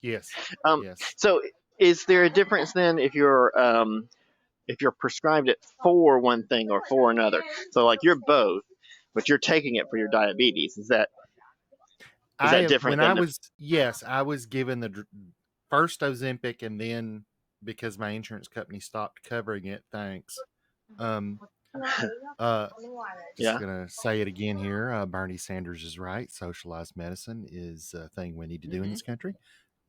Yes. Um, Yes. so is there a difference then if you're prescribed it for one thing or for another? So like you're both, but you're taking it for your diabetes. Is that different When than I the? was, yes, I was given the first Ozempic, and then because my insurance company stopped covering it, thanks. Um, uh, just Yeah. gonna say it again here. Bernie Sanders is right. Socialized medicine is a thing we need to do in Hmm. this country.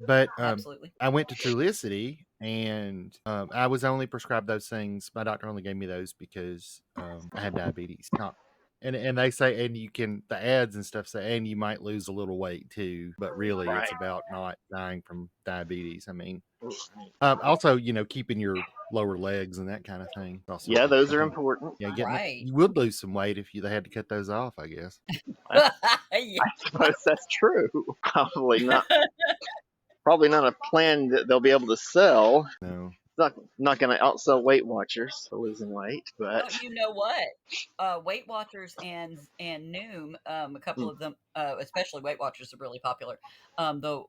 But Absolutely. I went to Trulicity, and I was only prescribed those things. My doctor only gave me those because I had diabetes. Not, and they say, and you can the ads and stuff say, and you might lose a little weight too. But really, Right. it's about not dying from diabetes. I mean, Right. also, keeping your lower legs and that kind of thing. Also, Yeah, those I are think, important. yeah, getting it, Right. you would lose some weight if they had to cut those off, I guess. I, Yeah. I suppose that's true. Probably not a plan that they'll be able to sell. No. Not going to outsell Weight Watchers for losing weight, but Oh, you know what? Weight Watchers and Noom, a couple mm, of them, especially Weight Watchers, are really popular. The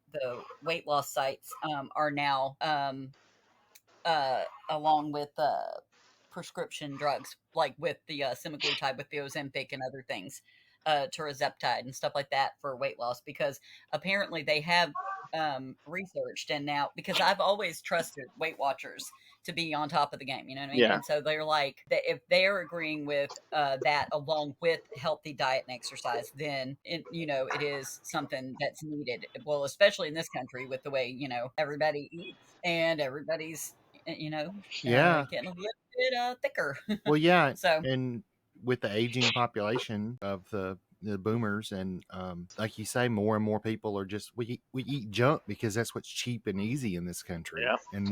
weight loss sites are now along with prescription drugs, like with the semaglutide, with the Ozempic, and other things, tirzepatide and stuff like that for weight loss, because apparently they have researched, and now, because I've always trusted Weight Watchers to be on top of the game, you know what I mean? yeah, And so they're like, if they're agreeing with that along with healthy diet and exercise, then it is something that's needed. Well, especially in this country with the way everybody eats and everybody's Yeah. getting a little bit thicker. Well, yeah, So and with the aging population of the boomers, and like you say, more and more people are just we eat junk because that's what's cheap and easy in this country, yeah. and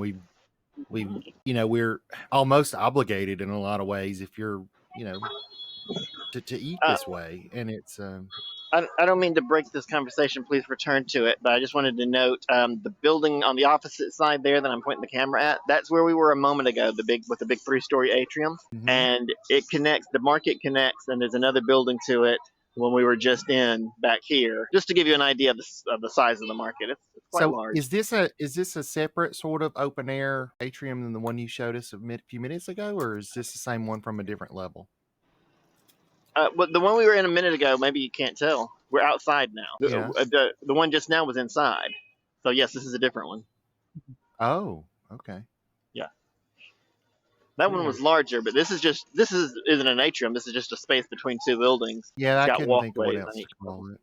we're almost obligated in a lot of ways if you're you know to eat Uh, this way, and it's I don't mean to break this conversation. Please return to it. But I just wanted to note the building on the opposite side there that I'm pointing the camera at. That's where we were a moment ago. The big 3-story atrium, mhm. and it connects. The market connects, and there's another building to it. When we were just in back here, just to give you an idea of the size of the market, it's quite So large. is this a separate sort of open air atrium than the one you showed us few minutes ago, or is this the same one from a different level? But the one we were in a minute ago, maybe you can't tell. We're outside now. Yeah. The one just now was inside. So yes, this is a different one. Oh, okay. Yeah, that one Cool. was larger, but isn't an atrium. This is just a space between two buildings. Yeah, It's I got couldn't think of what walkways on else to each call level. it.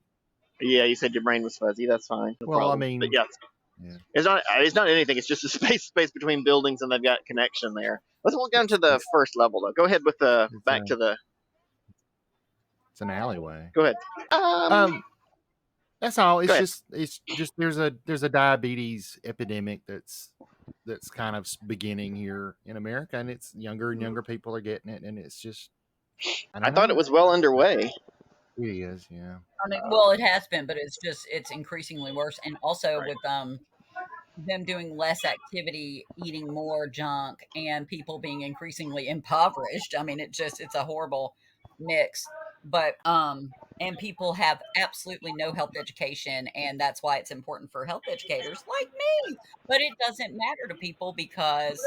Yeah, you said your brain was fuzzy. That's fine, no Well, I problem. But mean, yeah, yeah, it's not anything. It's just a space between buildings, and they've got connection there. Let's walk down to the it's first level though. Go ahead with the it's back a to the. it's an alleyway. Go ahead. Um, that's all. Go ahead. It's just there's a diabetes epidemic that's kind of beginning here in America, and it's younger and younger people are getting it, and it's just I I don't thought it know. was well underway. It is, yeah. I mean, well, it has been, but it's increasingly worse, and also Right. with them doing less activity, eating more junk, and people being increasingly impoverished. I mean, it's a horrible mix. But and people have absolutely no health education, and that's why it's important for health educators like me. But it doesn't matter to people because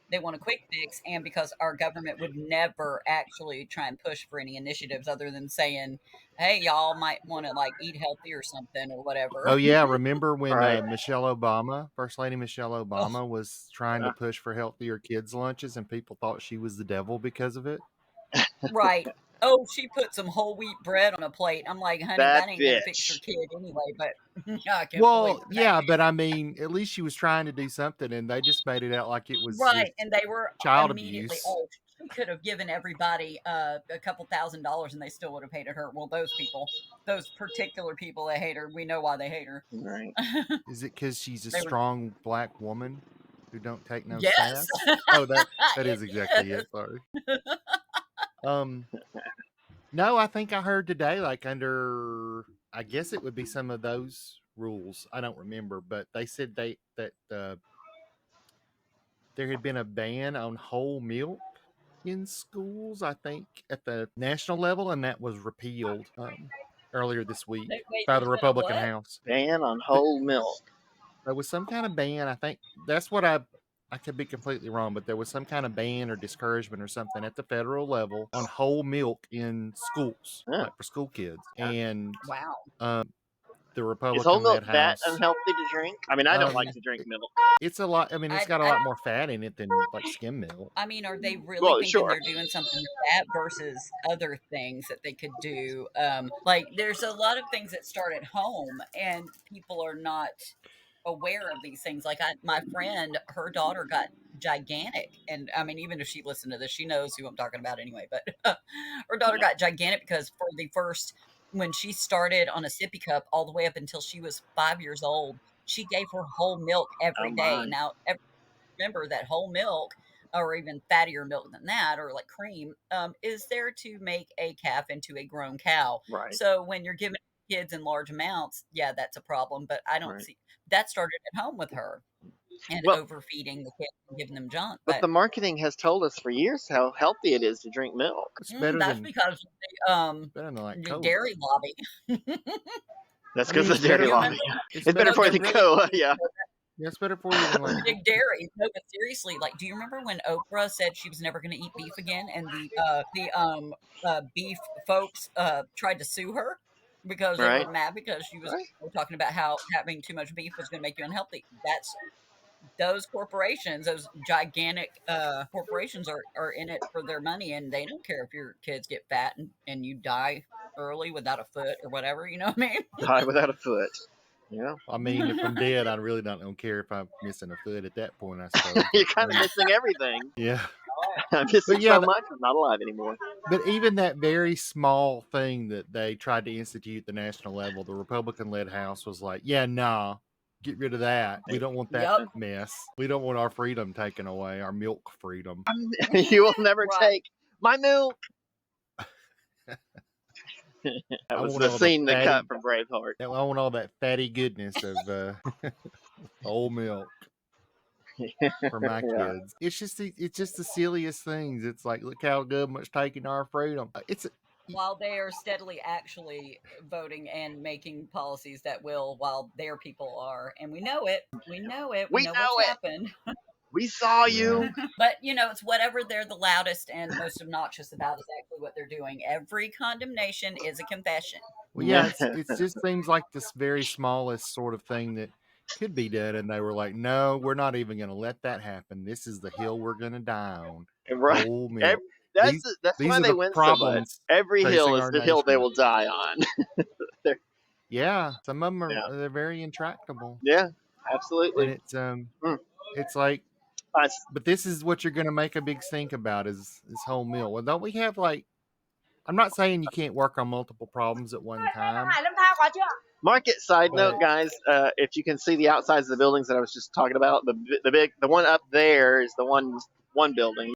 they want a quick fix, and because our government would never actually try and push for any initiatives other than saying, "Hey, y'all might want to like eat healthy or something or Oh whatever." yeah, remember when Right. Michelle Obama, First Lady Michelle Oh, Obama, was trying to push for healthier kids lunches, and people thought she was the devil because of it? right. Oh, she put some whole wheat bread on a plate. I'm like, honey, That that ain't gonna fix your bitch. kid anyway. But I can believe Well, that. yeah, but I mean, at least she was trying to do something, and they just made it out like it was Right, just and they were child immediately, abuse. oh, she could have given everybody a couple $1,000s, and they still would have hated her. Well, those people, those particular people that hate her, we know why they hate her. Right. Is it because she's a They were, strong black woman who don't take no yes, sass? Oh, that is exactly it it. Sorry. Um, no, I think I heard today, like under, I guess it would be some of those rules. I don't remember, but they said that there had been a ban on whole milk in schools, I think, at the national level, and that was repealed earlier this week Wait, by the there's been a Republican what? House. Ban on The, whole milk. there was some kind of ban. I think that's what I could be completely wrong, but there was some kind of ban or discouragement or something at the federal level on whole milk in schools, Yeah. like for school kids. And Wow. the Is whole milk Republican-led that House, unhealthy to drink? I mean, I don't like um, to drink milk. it's a lot. I mean, it's got a I lot more fat in it than like skim milk. I mean, are they really Well, thinking sure. they're doing something with that versus other things that they could do? Like there's a lot of things that start at home and people are not aware of these things. Like my friend, her daughter got gigantic. And I mean, even if she listened to this, she knows who I'm talking about anyway, but her daughter got gigantic because for the first, when she started on a sippy cup all the way up until she was 5 years old, she gave her whole milk Oh every day. my. Now, remember that whole milk or even fattier milk than that or like cream is there to make a calf into a grown cow. Right. So when you're giving kids in large amounts, yeah, that's a problem, but I don't Right. see that started at home with her and Well, overfeeding the kids and giving them junk. but But the marketing has told us for years how healthy it is to drink milk. It's better that's than because like the Coke. dairy lobby. That's I mean, because of it's the better dairy You for lobby. remember? it's It's better better No, for you they're than really cola. Yeah. yeah, it's better for you than like big dairy. No, but seriously, like, do you remember when Oprah said she was never going to eat beef again, and the beef folks tried to sue her because they were Right. mad because she was Right. talking about how having too much beef was going to make you unhealthy. That's those corporations, those gigantic corporations are in it for their money, and they don't care if your kids get fat and you die early without a foot or whatever. You know what I Die without a foot. Yeah. I mean, if I'm mean? dead, I really don't care if I'm missing a foot at that point, I suppose. You're kind of missing everything. Yeah. I'm missing But yeah, so much. I'm not alive anymore. but even that very small thing that they tried to institute at the national level, the Republican-led House was like, "Yeah, nah, get rid of that. We don't want that Yep. mess. We don't want our freedom taken away, our milk freedom." You will never Right. take my milk. That I was want the all the scene they fatty. cut from Braveheart. I want all that fatty goodness of whole milk for my Yeah. kids. It's just the silliest things. It's like, look how government's taking our freedom. While they are steadily actually voting and making policies that will, while their people are. And we know it. We know it. We We know know what's it. happened. We saw Yeah. you. But, it's whatever they're the loudest and most obnoxious about is actually what they're doing. Every condemnation is a confession. Well, yeah, it just seems like this very smallest sort of thing that could be done, and they were like, "No, we're not even going to let that happen. This is the hill we're going to die on. Right. Whole milk. That's These why are they the win so much. problems Every hill facing is our the hill they nation." will die on. Yeah, some of them are Yeah. they're very intractable, Yeah. and Absolutely. it's like, I, but this is what you're going to make a big stink about is whole milk. Well, don't we have like? I'm not saying you can't work on multiple problems at one time, market side but note, guys. If you can see the outsides of the buildings that I was just talking about, the one up there is the one building.